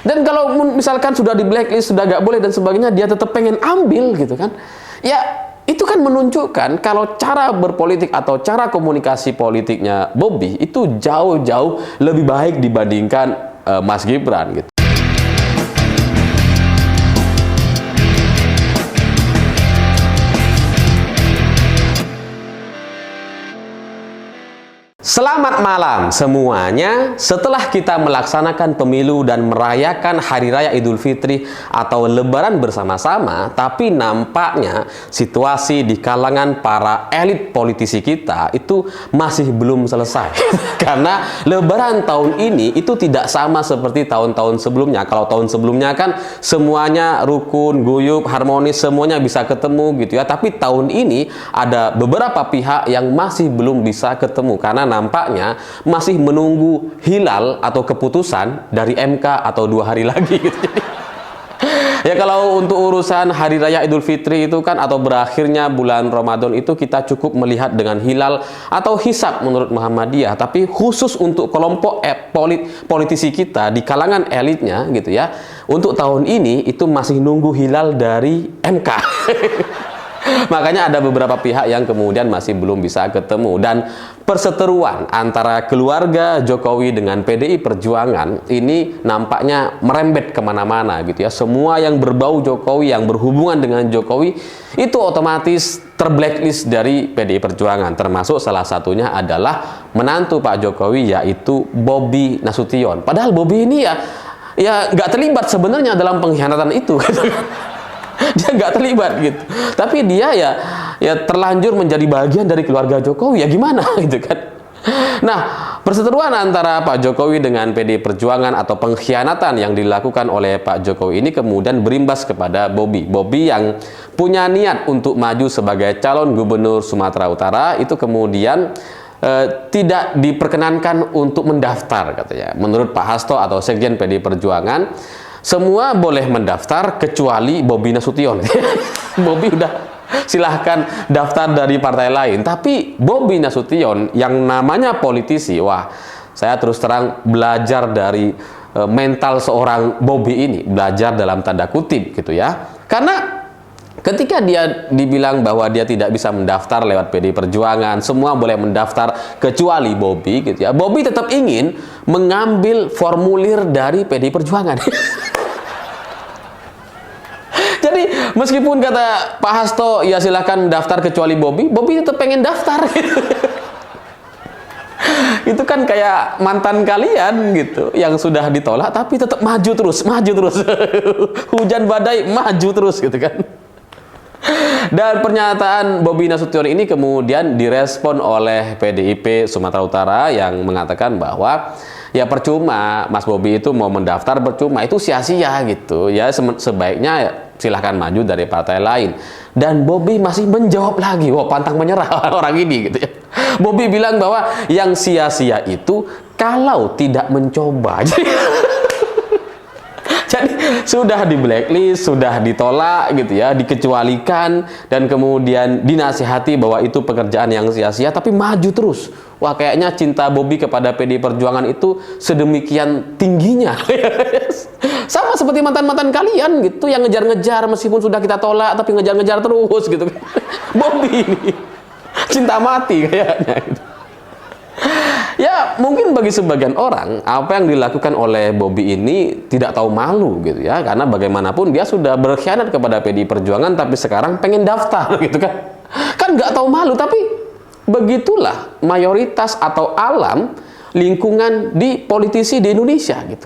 Dan kalau misalkan sudah di blacklist, sudah nggak boleh dan sebagainya, dia tetap pengen ambil gitu kan. Ya, itu kan menunjukkan kalau cara berpolitik atau cara komunikasi politiknya Bobby itu jauh-jauh lebih baik dibandingkan Mas Gibran gitu. Selamat malam semuanya. Setelah kita melaksanakan pemilu dan merayakan Hari Raya Idul Fitri atau Lebaran bersama-sama, tapi nampaknya situasi di kalangan para elit politisi kita itu masih belum selesai. Karena Lebaran tahun ini itu tidak sama seperti tahun-tahun sebelumnya. Kalau tahun sebelumnya kan semuanya rukun, guyup, harmonis, semuanya bisa ketemu gitu ya. Tapi tahun ini ada beberapa pihak yang masih belum bisa ketemu karena nampaknya masih menunggu hilal atau keputusan dari MK atau 2 hari lagi gitu. Ya kalau untuk urusan Hari Raya Idul Fitri itu kan atau berakhirnya bulan Ramadan itu kita cukup melihat dengan hilal atau hisab menurut Muhammadiyah. Tapi khusus untuk kelompok politisi kita di kalangan elitnya gitu ya, untuk tahun ini itu masih nunggu hilal dari MK. Makanya ada beberapa pihak yang kemudian masih belum bisa ketemu. Dan perseteruan antara keluarga Jokowi dengan PDI Perjuangan ini nampaknya merembet kemana-mana gitu ya. Semua yang berbau Jokowi, yang berhubungan dengan Jokowi itu otomatis terblacklist dari PDI Perjuangan. Termasuk salah satunya adalah menantu Pak Jokowi, yaitu Bobi Nasution. Padahal Bobi ini ya nggak terlibat sebenarnya dalam pengkhianatan itu. Dia nggak terlibat gitu, tapi dia ya terlanjur menjadi bagian dari keluarga Jokowi, ya gimana gitu kan. Nah, perseteruan antara Pak Jokowi dengan PDI Perjuangan atau pengkhianatan yang dilakukan oleh Pak Jokowi ini kemudian berimbas kepada Bobi yang punya niat untuk maju sebagai calon gubernur Sumatera Utara itu kemudian tidak diperkenankan untuk mendaftar katanya. Menurut Pak Hasto atau Sekjen PDI Perjuangan, semua boleh mendaftar kecuali Bobi Nasution. Bobi udah silahkan daftar dari partai lain. Tapi Bobi Nasution yang namanya politisi, wah, saya terus terang belajar dari mental seorang Bobi ini, belajar dalam tanda kutip gitu ya. Karena ketika dia dibilang bahwa dia tidak bisa mendaftar lewat PDI Perjuangan, semua boleh mendaftar kecuali Bobi gitu ya. Bobi tetap ingin mengambil formulir dari PDI Perjuangan. Jadi meskipun kata Pak Hasto ya silahkan mendaftar kecuali Bobi tetap pengen daftar gitu. Itu kan kayak mantan kalian gitu yang sudah ditolak tapi tetap maju terus. Hujan badai maju terus gitu kan. Dan pernyataan Bobi Nasution ini kemudian direspon oleh PDIP Sumatera Utara yang mengatakan bahwa ya percuma Mas Bobi itu mau mendaftar, percuma, itu sia-sia gitu ya, sebaiknya silahkan maju dari partai lain. Dan Bobi masih menjawab lagi, wah pantang menyerah orang ini gitu ya. Bobi bilang bahwa yang sia-sia itu kalau tidak mencoba. Jadi sudah di blacklist, sudah ditolak gitu ya, dikecualikan, dan kemudian dinasihati bahwa itu pekerjaan yang sia-sia, tapi maju terus. Wah, kayaknya cinta Bobi kepada PDI Perjuangan itu sedemikian tingginya. Sama seperti mantan-mantan kalian gitu, yang ngejar-ngejar meskipun sudah kita tolak, tapi ngejar-ngejar terus gitu. Bobi ini cinta mati kayaknya gitu. Ya mungkin bagi sebagian orang apa yang dilakukan oleh Bobi ini tidak tahu malu gitu ya, karena bagaimanapun dia sudah berkhianat kepada PDI Perjuangan tapi sekarang pengen daftar gitu kan nggak tahu malu. Tapi begitulah mayoritas atau alam lingkungan di politisi di Indonesia gitu.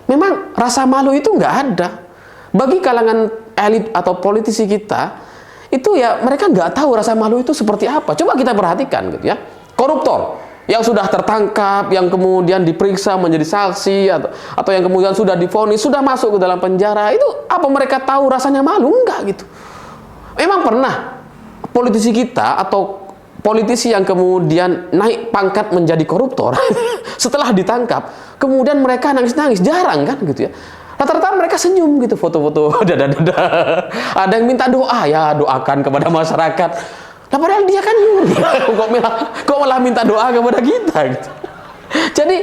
Memang rasa malu itu nggak ada bagi kalangan elit atau politisi kita. Itu ya mereka nggak tahu rasa malu itu seperti apa. Coba kita perhatikan gitu ya, koruptor yang sudah tertangkap, yang kemudian diperiksa menjadi saksi, atau yang kemudian sudah divonis, sudah masuk ke dalam penjara, itu apa mereka tahu rasanya malu? Enggak gitu. Memang pernah politisi kita atau politisi yang kemudian naik pangkat menjadi koruptor setelah ditangkap, kemudian mereka nangis-nangis, jarang kan gitu ya. Rata-rata mereka senyum gitu, foto-foto dada-dada. Ada yang minta doa, ya doakan kepada masyarakat. Nah, padahal dia kan kok malah minta doa kepada kita gitu. Jadi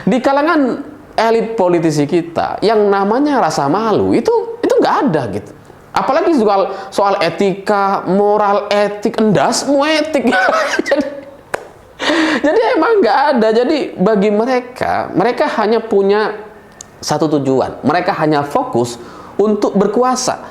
di kalangan elit politisi kita yang namanya rasa malu itu nggak ada gitu. Apalagi soal etika, moral, etik, endas, semua etik. Jadi emang nggak ada. Jadi bagi mereka hanya punya satu tujuan. Mereka hanya fokus untuk berkuasa.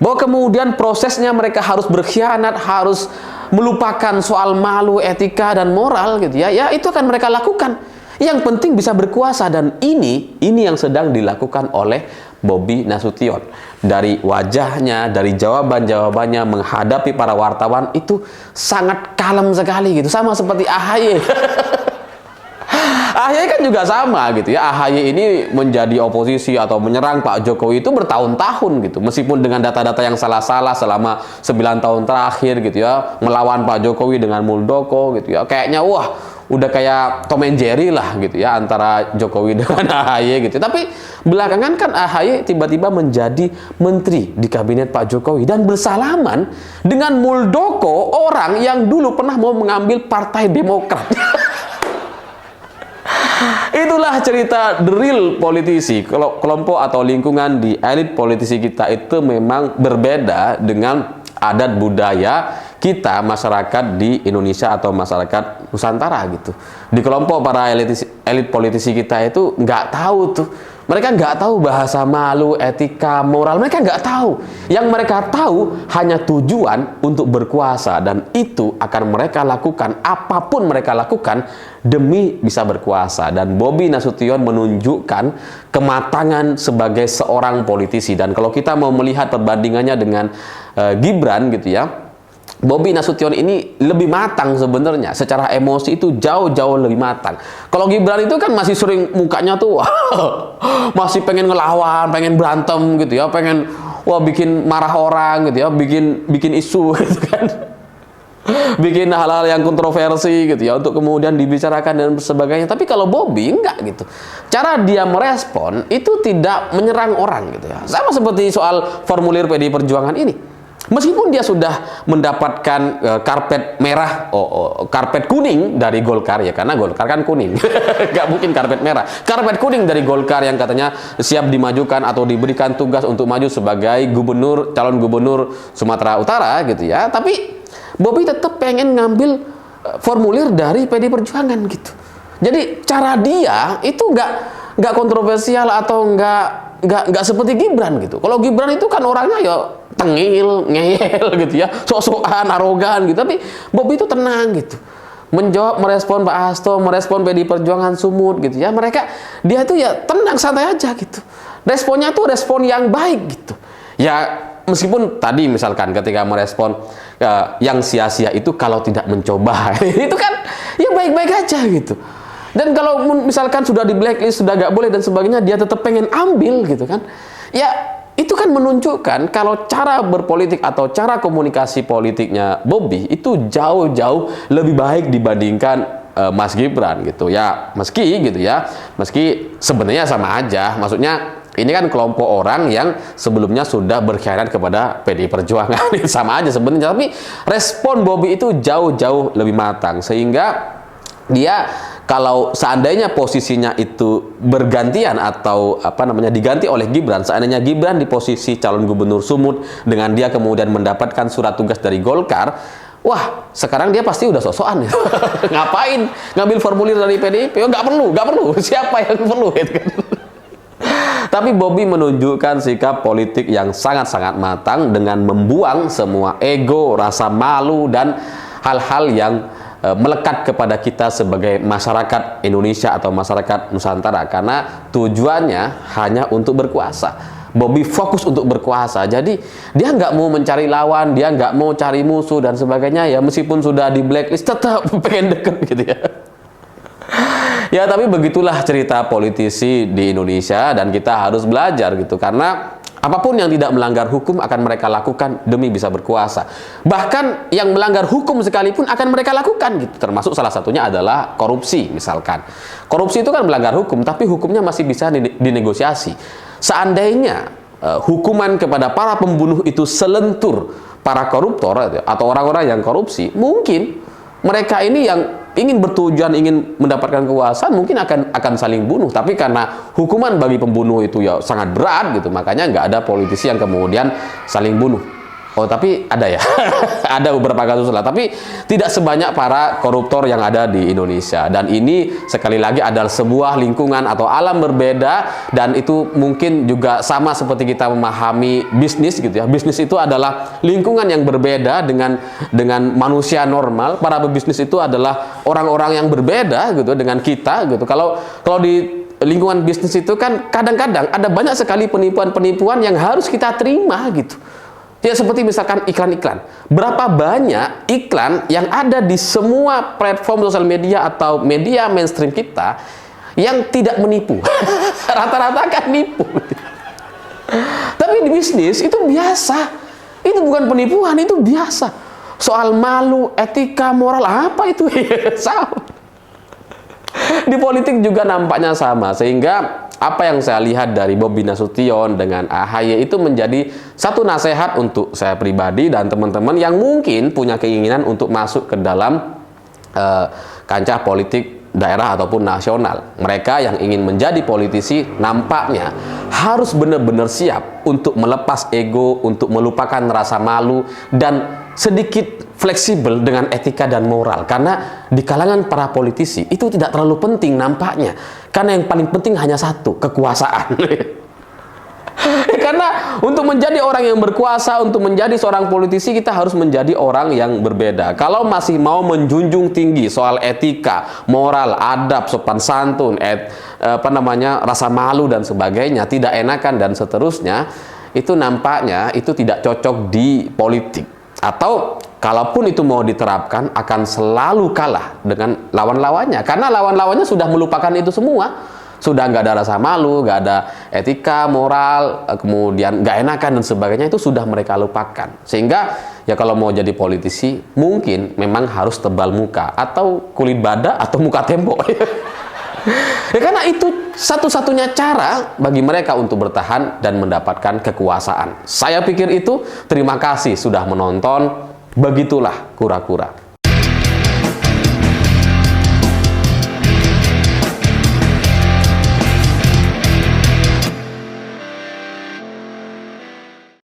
Bahwa kemudian prosesnya mereka harus berkhianat, harus melupakan soal malu, etika, dan moral gitu ya. Ya itu akan mereka lakukan. Yang penting bisa berkuasa, dan ini yang sedang dilakukan oleh Bobi Nasution. Dari wajahnya, dari jawaban-jawabannya menghadapi para wartawan itu sangat kalem sekali gitu. Sama seperti AHY. AHY kan juga sama gitu ya. AHY ini menjadi oposisi atau menyerang Pak Jokowi itu bertahun-tahun gitu. Meskipun dengan data-data yang salah-salah selama 9 tahun terakhir gitu ya. Melawan Pak Jokowi dengan Muldoko gitu ya. Kayaknya wah, udah kayak Tom and Jerry lah gitu ya antara Jokowi dengan AHY gitu. Tapi belakangan kan AHY tiba-tiba menjadi menteri di kabinet Pak Jokowi dan bersalaman dengan Muldoko, orang yang dulu pernah mau mengambil Partai Demokrat. Itulah cerita the real politisi. Kalau kelompok atau lingkungan di elit politisi kita itu memang berbeda dengan adat budaya kita, masyarakat di Indonesia atau masyarakat Nusantara gitu. Di kelompok para elit politisi kita itu nggak tahu tuh. Mereka nggak tahu bahasa malu, etika, moral. Mereka nggak tahu. Yang mereka tahu hanya tujuan untuk berkuasa, dan itu akan mereka lakukan apapun mereka lakukan demi bisa berkuasa. Dan Bobi Nasution menunjukkan kematangan sebagai seorang politisi. Dan kalau kita mau melihat perbandingannya dengan Gibran gitu ya, Bobi Nasution ini lebih matang sebenarnya. Secara emosi itu jauh-jauh lebih matang. Kalau Gibran itu kan masih sering mukanya tuh masih pengen ngelawan, pengen berantem gitu ya, pengen bikin marah orang gitu ya, bikin isu gitu kan. Bikin hal-hal yang kontroversi gitu ya untuk kemudian dibicarakan dan sebagainya. Tapi kalau Bobi enggak gitu. Cara dia merespon itu tidak menyerang orang gitu ya. Sama seperti soal formulir PDI Perjuangan ini. Meskipun dia sudah mendapatkan karpet merah, karpet kuning dari Golkar ya, karena Golkar kan kuning, nggak mungkin karpet merah. Karpet kuning dari Golkar yang katanya siap dimajukan atau diberikan tugas untuk maju sebagai calon gubernur Sumatera Utara gitu ya. Tapi Bobi tetap pengen ngambil formulir dari PDI Perjuangan gitu. Jadi cara dia itu nggak kontroversial atau nggak seperti Gibran gitu. Kalau Gibran itu kan orangnya ya tengil, ngeyel gitu ya, sok-sokan, arogan gitu. Tapi Bobi itu tenang gitu. Menjawab, merespon Pak Hasto, merespon PDI Perjuangan sumut gitu ya. Dia tuh ya tenang, santai aja gitu. Responnya tuh respon yang baik gitu. Ya meskipun tadi misalkan ketika merespon yang sia-sia itu kalau tidak mencoba. Itu kan ya baik-baik aja gitu. Dan kalau misalkan sudah di blacklist, sudah nggak boleh dan sebagainya, dia tetap pengen ambil gitu kan. Ya itu kan menunjukkan kalau cara berpolitik atau cara komunikasi politiknya Bobi itu jauh-jauh lebih baik dibandingkan Mas Gibran gitu ya. Meski sebenarnya sama aja. Maksudnya ini kan kelompok orang yang sebelumnya sudah berkhianat kepada PDI Perjuangan. Sama aja sebenarnya. Tapi respon Bobi itu jauh-jauh lebih matang, sehingga dia kalau seandainya posisinya itu bergantian atau diganti oleh Gibran, seandainya Gibran di posisi calon gubernur Sumut dengan dia kemudian mendapatkan surat tugas dari Golkar, wah sekarang dia pasti udah sok-sokan. Ngapain ngambil formulir dari PDIP? Nggak perlu. Siapa yang perlu? Tapi Bobi menunjukkan sikap politik yang sangat-sangat matang dengan membuang semua ego, rasa malu, dan hal-hal yang melekat kepada kita sebagai masyarakat Indonesia atau masyarakat Nusantara, karena tujuannya hanya untuk berkuasa. Bobi fokus untuk berkuasa, jadi dia nggak mau mencari lawan, dia nggak mau cari musuh dan sebagainya ya. Meskipun sudah di blacklist tetap pengen deket gitu ya. Ya tapi begitulah cerita politisi di Indonesia, dan kita harus belajar gitu, karena apapun yang tidak melanggar hukum akan mereka lakukan demi bisa berkuasa. Bahkan yang melanggar hukum sekalipun akan mereka lakukan gitu. Termasuk salah satunya adalah korupsi misalkan. Korupsi itu kan melanggar hukum, tapi hukumnya masih bisa dinegosiasi. Seandainya hukuman kepada para pembunuh itu selentur para koruptor atau orang-orang yang korupsi, mungkin mereka ini yang ingin bertujuan ingin mendapatkan kekuasaan mungkin akan saling bunuh. Tapi karena hukuman bagi pembunuh itu ya sangat berat gitu, makanya nggak ada politisi yang kemudian saling bunuh. Oh, tapi ada ya. Ada beberapa kasus lah, tapi tidak sebanyak para koruptor yang ada di Indonesia. Dan ini sekali lagi adalah sebuah lingkungan atau alam berbeda, dan itu mungkin juga sama seperti kita memahami bisnis gitu ya. Bisnis itu adalah lingkungan yang berbeda dengan manusia normal. Para pebisnis itu adalah orang-orang yang berbeda gitu dengan kita gitu. Kalau di lingkungan bisnis itu kan kadang-kadang ada banyak sekali penipuan-penipuan yang harus kita terima gitu. Ya seperti misalkan iklan-iklan. Berapa banyak iklan yang ada di semua platform sosial media atau media mainstream kita yang tidak menipu. Rata-rata kan nipu. Tapi di bisnis itu biasa. Itu bukan penipuan, itu biasa. Soal malu, etika, moral, apa itu? Sama. Di politik juga nampaknya sama, sehingga apa yang saya lihat dari Bobi Nasution dengan AHY itu menjadi satu nasihat untuk saya pribadi dan teman-teman yang mungkin punya keinginan untuk masuk ke dalam kancah politik daerah ataupun nasional. Mereka yang ingin menjadi politisi nampaknya harus benar-benar siap untuk melepas ego, untuk melupakan rasa malu, dan sedikit fleksibel dengan etika dan moral. Karena di kalangan para politisi itu tidak terlalu penting nampaknya. Karena yang paling penting hanya satu, kekuasaan. Karena untuk menjadi orang yang berkuasa, untuk menjadi seorang politisi, kita harus menjadi orang yang berbeda. Kalau masih mau menjunjung tinggi soal etika, moral, adab, sopan santun, rasa malu dan sebagainya, tidak enakan dan seterusnya, itu nampaknya itu tidak cocok di politik. Atau kalaupun itu mau diterapkan akan selalu kalah dengan lawan-lawannya, karena lawan-lawannya sudah melupakan itu semua, sudah nggak ada rasa malu, nggak ada etika, moral, kemudian nggak enakan dan sebagainya, itu sudah mereka lupakan. Sehingga ya kalau mau jadi politisi mungkin memang harus tebal muka atau kulit badak atau muka tembok. Ya, karena itu satu-satunya cara bagi mereka untuk bertahan dan mendapatkan kekuasaan. Saya pikir itu. Terima kasih sudah menonton. Begitulah kura-kura.